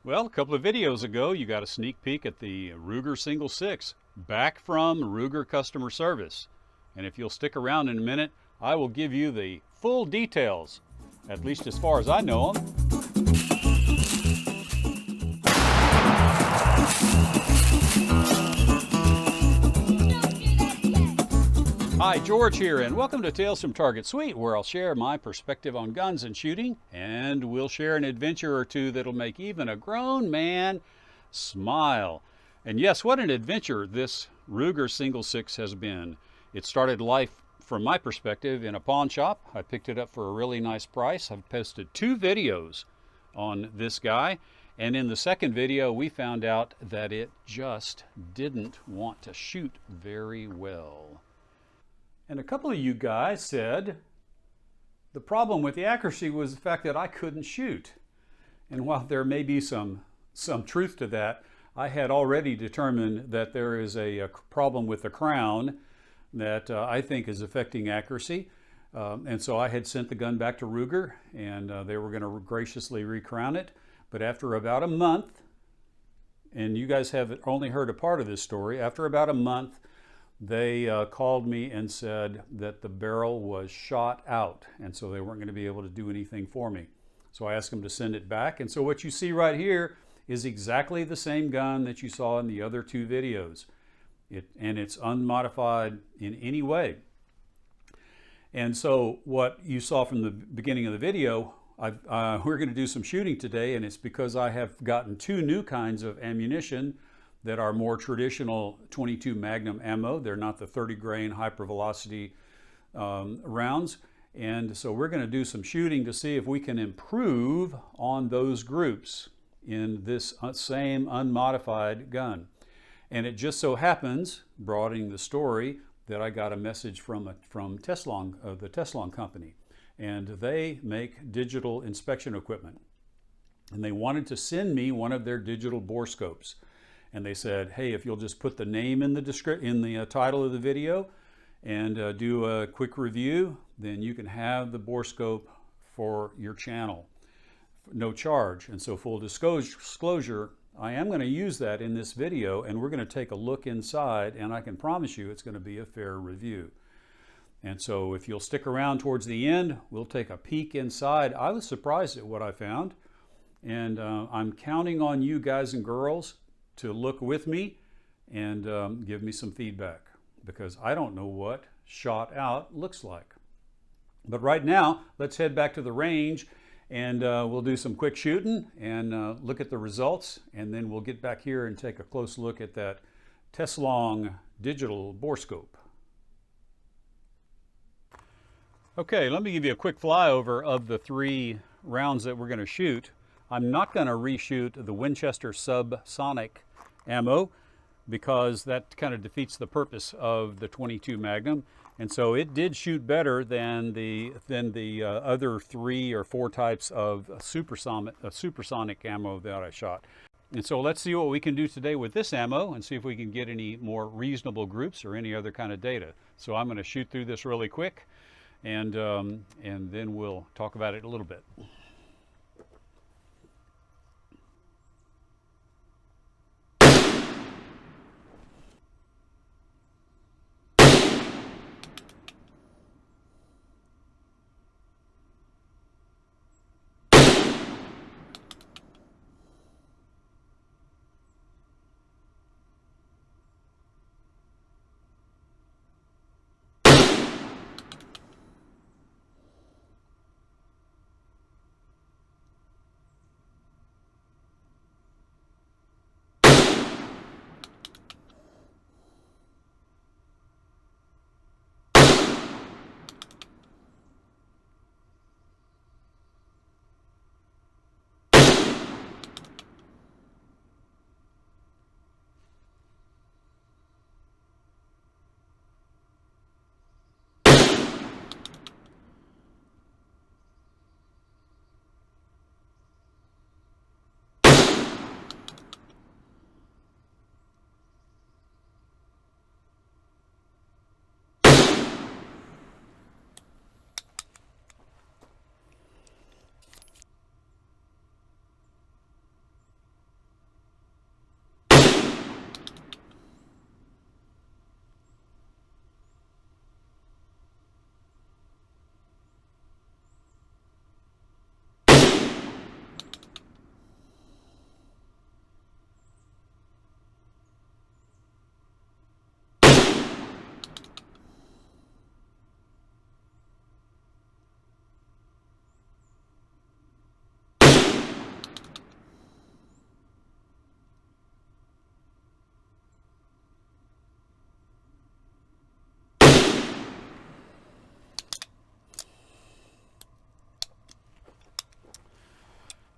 Well, a couple of videos ago, you got a sneak peek at the Ruger Single 6, back from Ruger customer service. And if you'll stick around in a minute, I will give you the full details, at least as far as I know them. Hi, George here, and welcome to Tales from Target Suite, where I'll share my perspective on guns and shooting, and we'll share an adventure or two that'll make even a grown man smile. And yes, what an adventure this Ruger Single 6 has been. It started life, from my perspective, in a pawn shop. I picked it up for a really nice price. I've posted 2 videos on this guy, and in the second video we found out that it just didn't want to shoot very well. And a couple of you guys said the problem with the accuracy was the fact that I couldn't shoot. And while there may be some truth to that, I had already determined that there is a problem with the crown that I think is affecting accuracy. And so I had sent the gun back to Ruger, and they were going to graciously recrown it. But after about a month, and you guys have only heard a part of this story, after about a month, they called me and said that the barrel was shot out, and so they weren't going to be able to do anything for me. So I asked them to send it back, and so what you see right here is exactly the same gun that you saw in the other 2 videos. And it's unmodified in any way. And so what you saw from the beginning of the video, we're going to do some shooting today, and it's because I have gotten 2 new kinds of ammunition that are more traditional 22 Magnum ammo. They're not the 30 grain hypervelocity rounds. And so we're going to do some shooting to see if we can improve on those groups in this same unmodified gun. And it just so happens, broadening the story, that I got a message from Teslong, the Teslong company. And they make digital inspection equipment. And they wanted to send me one of their digital borescopes. And they said, hey, if you'll just put the name in the title of the video and do a quick review, then you can have the borescope for your channel, no charge. And so full disclosure, I am going to use that in this video, and we're going to take a look inside, and I can promise you it's going to be a fair review. And so if you'll stick around towards the end, we'll take a peek inside. I was surprised at what I found, and I'm counting on you guys and girls to look with me and give me some feedback, because I don't know what shot out looks like. But right now, let's head back to the range, and we'll do some quick shooting and look at the results, and then we'll get back here and take a close look at that Teslong digital borescope. Okay, let me give you a quick flyover of the 3 rounds that we're going to shoot. I'm not going to reshoot the Winchester subsonic ammo, because that kind of defeats the purpose of the 22 Magnum. And so it did shoot better than the other 3 or 4 types of supersonic ammo that I shot. And so let's see what we can do today with this ammo and see if we can get any more reasonable groups or any other kind of data. So I'm going to shoot through this really quick, and then we'll talk about it a little bit.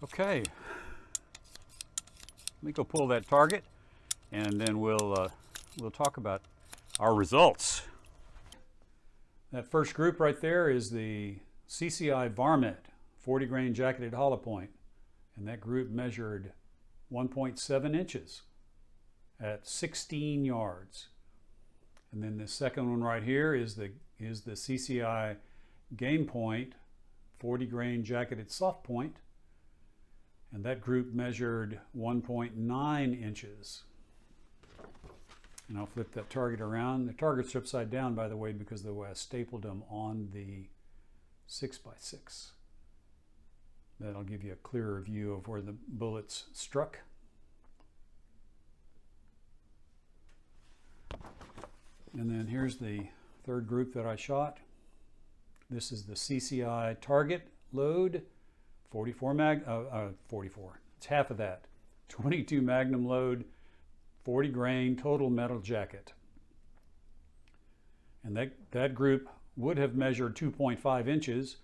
Okay, let me go pull that target, and then we'll talk about our results. That first group right there is the CCI Varmint 40 grain jacketed hollow point, and that group measured 1.7 inches at 16 yards. And then the second one right here is the CCI Game Point 40 grain jacketed soft point, and that group measured 1.9 inches. And I'll flip that target around. The target's upside down, by the way, because of the way I stapled them on the 6x6. That'll give you a clearer view of where the bullets struck. And then here's the third group that I shot. This is the CCI target load, 44, it's half of that. 22 magnum load, 40 grain total metal jacket. And that group would have measured 2.5 inches,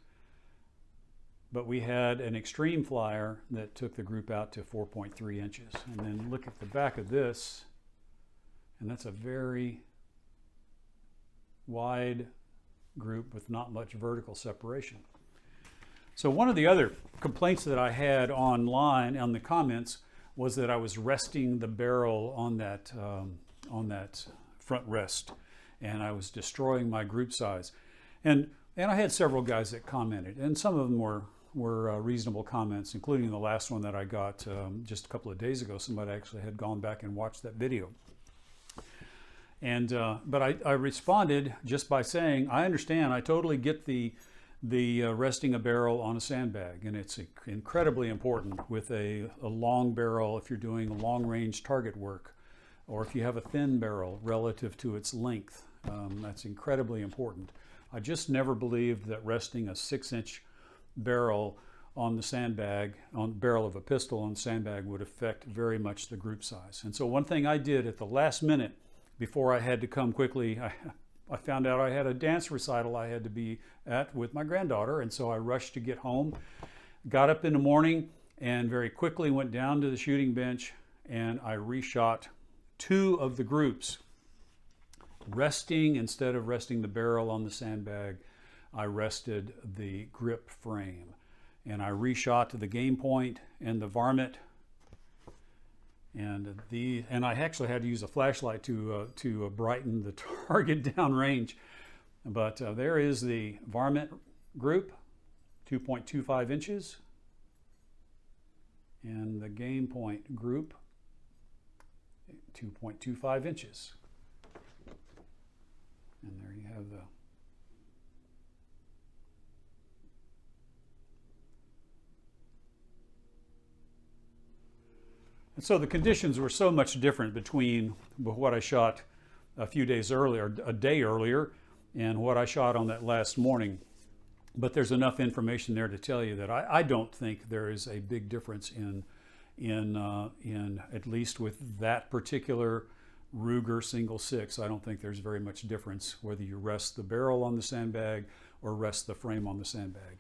but we had an extreme flyer that took the group out to 4.3 inches. And then look at the back of this, and that's a very wide group with not much vertical separation. So one of the other complaints that I had online on the comments was that I was resting the barrel on that front rest, and I was destroying my group size. And I had several guys that commented, and some of them were reasonable comments, including the last one that I got just a couple of days ago. Somebody actually had gone back and watched that video. And but I responded just by saying, I understand, I totally get the resting a barrel on a sandbag, and it's incredibly important with a long barrel if you're doing long range target work, or if you have a thin barrel relative to its length. That's incredibly important. I just never believed that resting a 6-inch barrel on the sandbag, on the barrel of a pistol on the sandbag, would affect very much the group size. And so one thing I did at the last minute, before I had to come quickly, I found out I had a dance recital I had to be at with my granddaughter, and so I rushed to get home, got up in the morning, and very quickly went down to the shooting bench, and I reshot 2 of the groups. Resting, instead of resting the barrel on the sandbag, I rested the grip frame. And I reshot the Game Point and the Varmint, and I actually had to use a flashlight to brighten the target downrange. But there is the Varmint group, 2.25 inches, and the Game Point group, 2.25 inches. And there you have the And so the conditions were so much different between what I shot a few days earlier, a day earlier, and what I shot on that last morning. But there's enough information there to tell you that I don't think there is a big difference in at least with that particular Ruger single 6. I don't think there's very much difference whether you rest the barrel on the sandbag or rest the frame on the sandbag.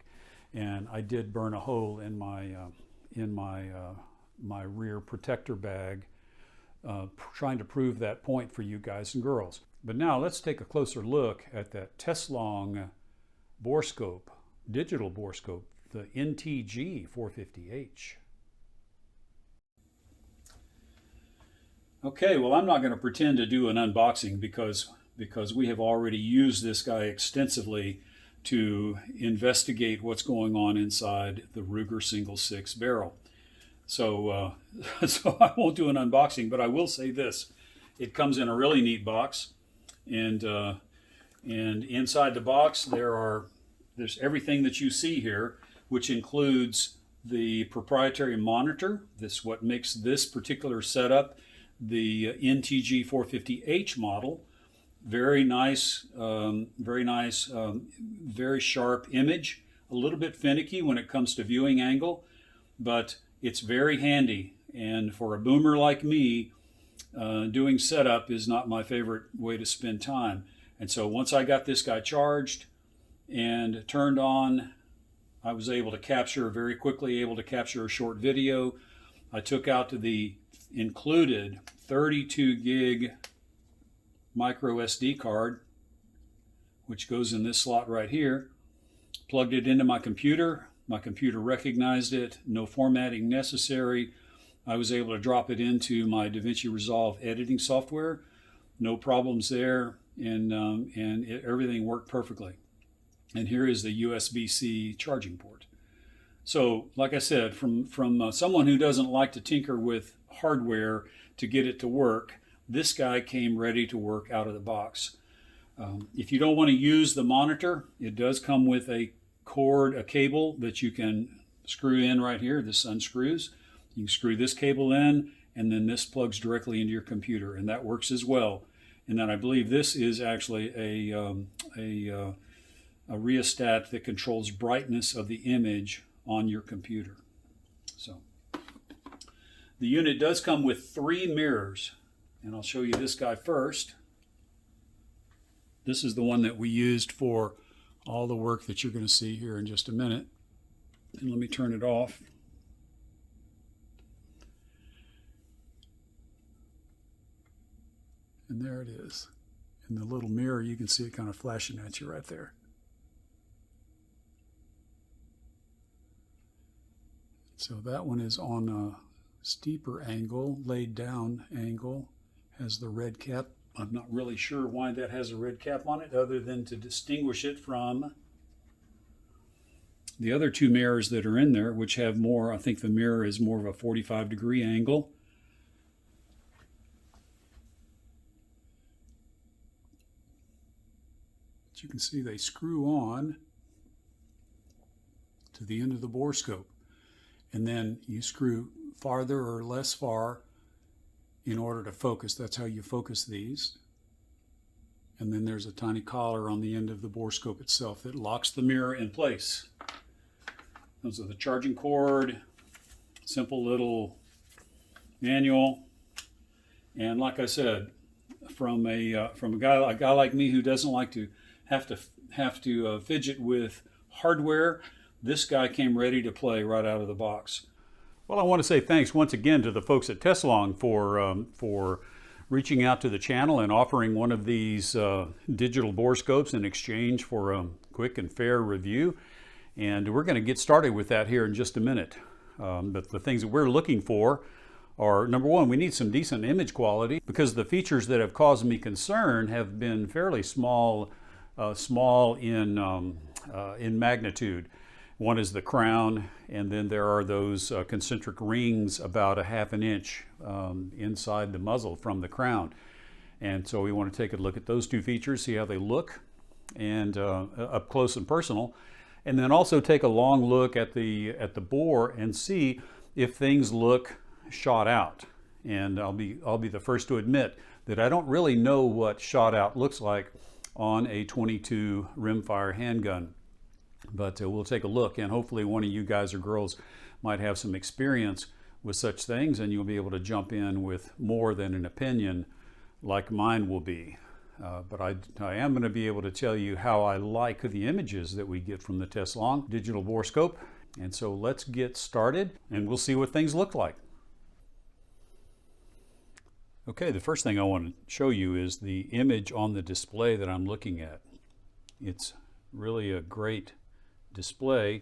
And I did burn a hole in my rear protector bag, trying to prove that point for you guys and girls. But now let's take a closer look at that Teslong Borescope, digital Borescope, the NTG 450H. Okay, well, I'm not going to pretend to do an unboxing because we have already used this guy extensively to investigate what's going on inside the Ruger single 6 barrel. So I won't do an unboxing, but I will say this: it comes in a really neat box, and inside the box there's everything that you see here, which includes the proprietary monitor. This what makes this particular setup the NTG 450H model. Very nice, very sharp image. A little bit finicky when it comes to viewing angle, but it's very handy. And for a boomer like me, doing setup is not my favorite way to spend time. And so once I got this guy charged and turned on, I was able to capture very quickly, able to capture a short video. I took out the included 32 gig micro SD card, which goes in this slot right here, plugged it into my computer. My computer recognized it, no formatting necessary. I was able to drop it into my DaVinci Resolve editing software. No problems there, and everything worked perfectly. And here is the USB-C charging port. So, like I said, from someone who doesn't like to tinker with hardware to get it to work, this guy came ready to work out of the box. If you don't want to use the monitor, it does come with a cable that you can screw in right here. This unscrews. You can screw this cable in, and then this plugs directly into your computer, and that works as well. And then I believe this is actually a rheostat that controls brightness of the image on your computer. So the unit does come with 3 mirrors, and I'll show you this guy first. This is the one that we used for all the work that you're going to see here in just a minute. And let me turn it off. And there it is. In the little mirror, you can see it kind of flashing at you right there. So that one is on a steeper angle, laid down angle, has the red cap. I'm not really sure why that has a red cap on it, other than to distinguish it from the other 2 mirrors that are in there, which have more. I think the mirror is more of a 45-degree angle. But you can see they screw on to the end of the borescope. And then you screw farther or less far in order to focus. That's how you focus these. And then there's a tiny collar on the end of the borescope itself that locks the mirror in place. Those are the charging cord, simple little manual. And like I said, from a guy like me who doesn't like to have to fidget with hardware, this guy came ready to play right out of the box. Well, I want to say thanks once again to the folks at Teslong for reaching out to the channel and offering one of these digital borescopes in exchange for a quick and fair review. And we're going to get started with that here in just a minute. But the things that we're looking for are, number one, we need some decent image quality, because the features that have caused me concern have been fairly small in magnitude. One is the crown, and then there are those concentric rings about 1/2 inch inside the muzzle from the crown. And so we want to take a look at those 2 features, see how they look, and up close and personal. And then also take a long look at the bore and see if things look shot out. And I'll be the first to admit that I don't really know what shot out looks like on a .22 rimfire handgun. But we'll take a look, and hopefully one of you guys or girls might have some experience with such things, and you'll be able to jump in with more than an opinion like mine will be. But I am going to be able to tell you how I like the images that we get from the Teslong digital borescope. And so let's get started, and we'll see what things look like. Okay, the first thing I want to show you is the image on the display that I'm looking at. It's really a great display.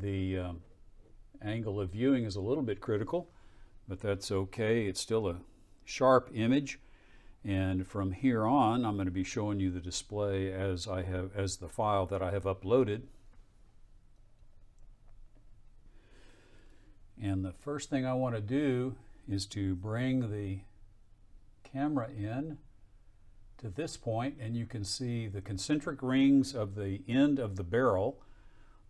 The angle of viewing is a little bit critical, but that's okay. It's still a sharp image, and from here on I'm going to be showing you the display as the file that I have uploaded. And the first thing I want to do is to bring the camera in to this point, and you can see the concentric rings of the end of the barrel.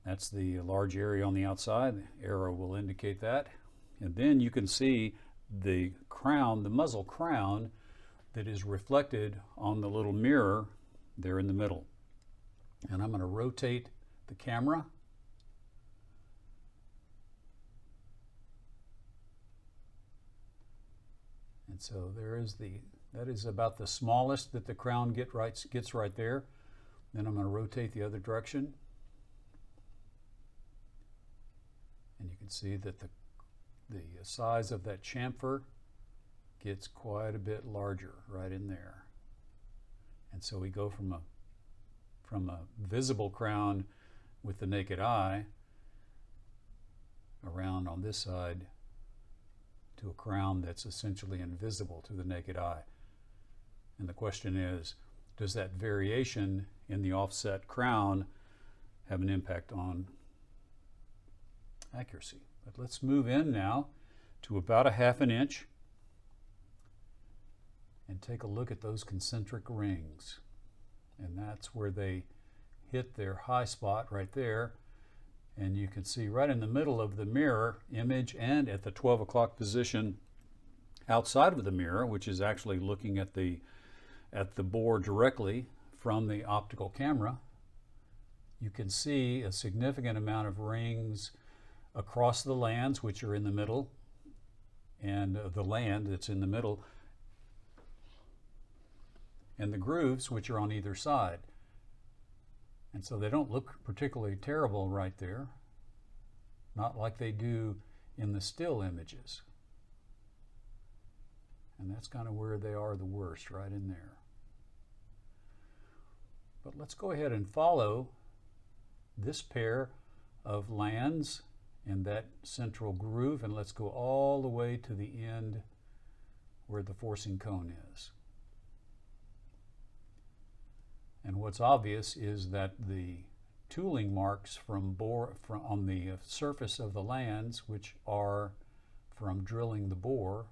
That's the large area on the outside. The arrow will indicate that. And then you can see the crown, the muzzle crown, that is reflected on the little mirror there in the middle. And I'm going to rotate the camera. And so that is about the smallest that the crown gets right there. Then I'm going to rotate the other direction. can see that the size of that chamfer gets quite a bit larger right in there. And so we go from a visible crown with the naked eye around on this side to a crown that's essentially invisible to the naked eye. And the question is, does that variation in the offset crown have an impact on accuracy? But let's move in now to about a ½ an inch and take a look at those concentric rings. And that's where they hit their high spot right there. And you can see right in the middle of the mirror image and at the 12 o'clock position outside of the mirror, which is actually looking at the bore directly from the optical camera, you can see a significant amount of rings across the lands, which are in the middle, and the land that's in the middle, and the grooves, which are on either side. And so they don't look particularly terrible right there, not like they do in the still images. And that's kind of where they are the worst, right in there. But let's go ahead and follow this pair of lands in that central groove, and let's go all the way to the end where the forcing cone is. And what's obvious is that the tooling marks from on the surface of the lands, which are from drilling the bore,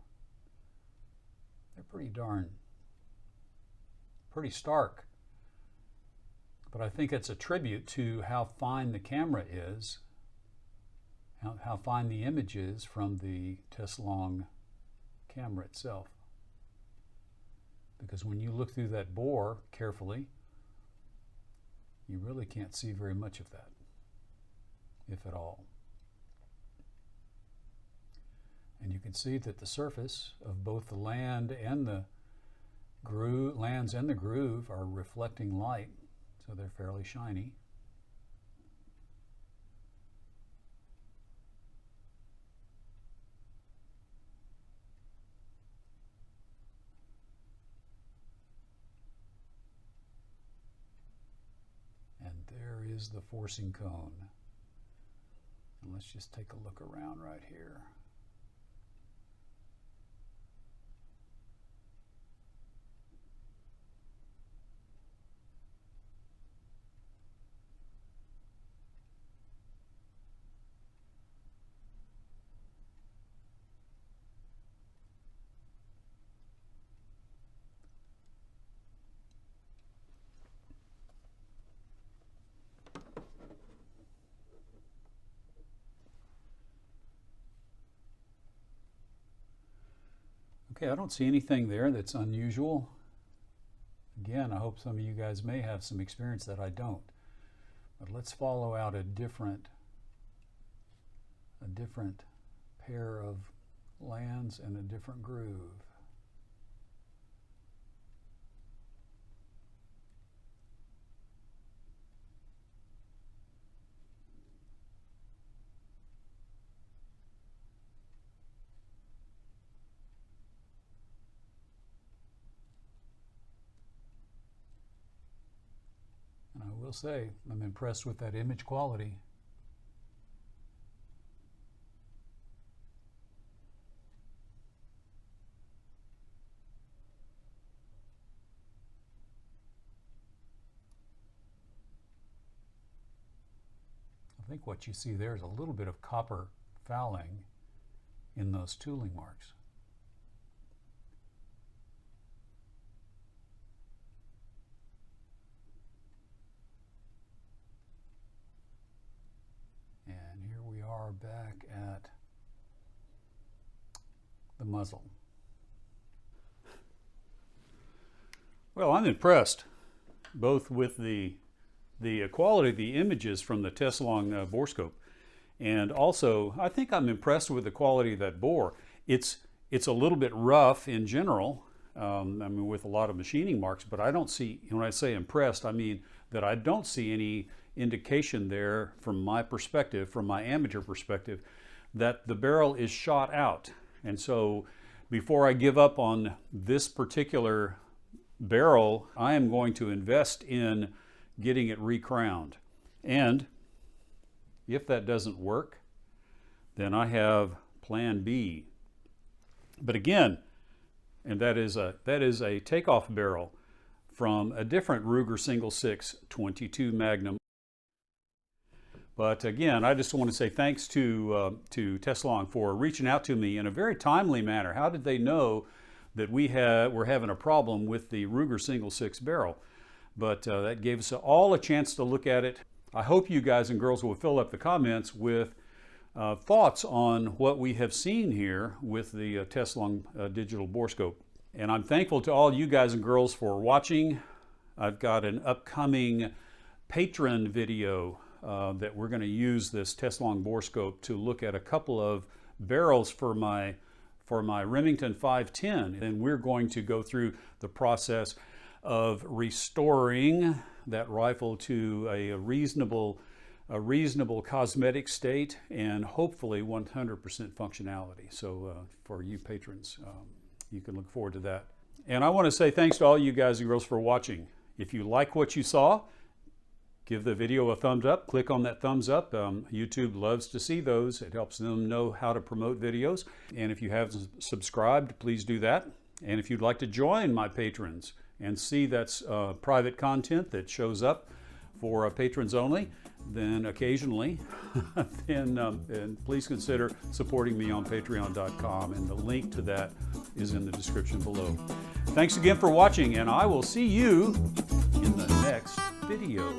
they're pretty stark. But I think it's a tribute to how fine the camera is, how fine the image is from the Teslong camera itself. Because when you look through that bore carefully, you really can't see very much of that, if at all. And you can see that the surface of both the land and the groove are reflecting light, so they're fairly shiny. And there is the forcing cone. And let's just take a look around right here. Okay, I don't see anything there that's unusual. Again, I hope some of you guys may have some experience that I don't. But let's follow out a different pair of lands and a different groove. And I will say, I'm impressed with that image quality. I think what you see there is a little bit of copper fouling in those tooling marks. And here we are back at the muzzle. Well, I'm impressed both with the quality of the images from the Teslong Borescope, and also I think I'm impressed with the quality of that bore. It's a little bit rough in general, I mean with a lot of machining marks, but I don't see, when I say impressed, I mean that I don't see any indication there from my perspective, from my amateur perspective, that the barrel is shot out. And so before I give up on this particular barrel, I am going to invest in getting it recrowned. And if that doesn't work, then I have plan B. But again, and that is a takeoff barrel from a different Ruger Single 6 22 Magnum. But again, I just want to say thanks to Teslong for reaching out to me in a very timely manner. How did they know that we're having a problem with the Ruger Single 6 barrel? But that gave us all a chance to look at it. I hope you guys and girls will fill up the comments with thoughts on what we have seen here with the Teslong digital borescope. And I'm thankful to all you guys and girls for watching. I've got an upcoming patron video that we're going to use this Teslong Borescope to look at a couple of barrels for my Remington 510, and we're going to go through the process of restoring that rifle to a reasonable cosmetic state and hopefully 100% functionality. So for you patrons, you can look forward to that. And I want to say thanks to all you guys and girls for watching. If you like what you saw, give the video a thumbs up. Click on that thumbs up. YouTube loves to see those. It helps them know how to promote videos. And if you haven't subscribed, please do that. And if you'd like to join my patrons and see that's private content that shows up for patrons only, then occasionally, then please consider supporting me on patreon.com. And the link to that is in the description below. Thanks again for watching, and I will see you in the next video.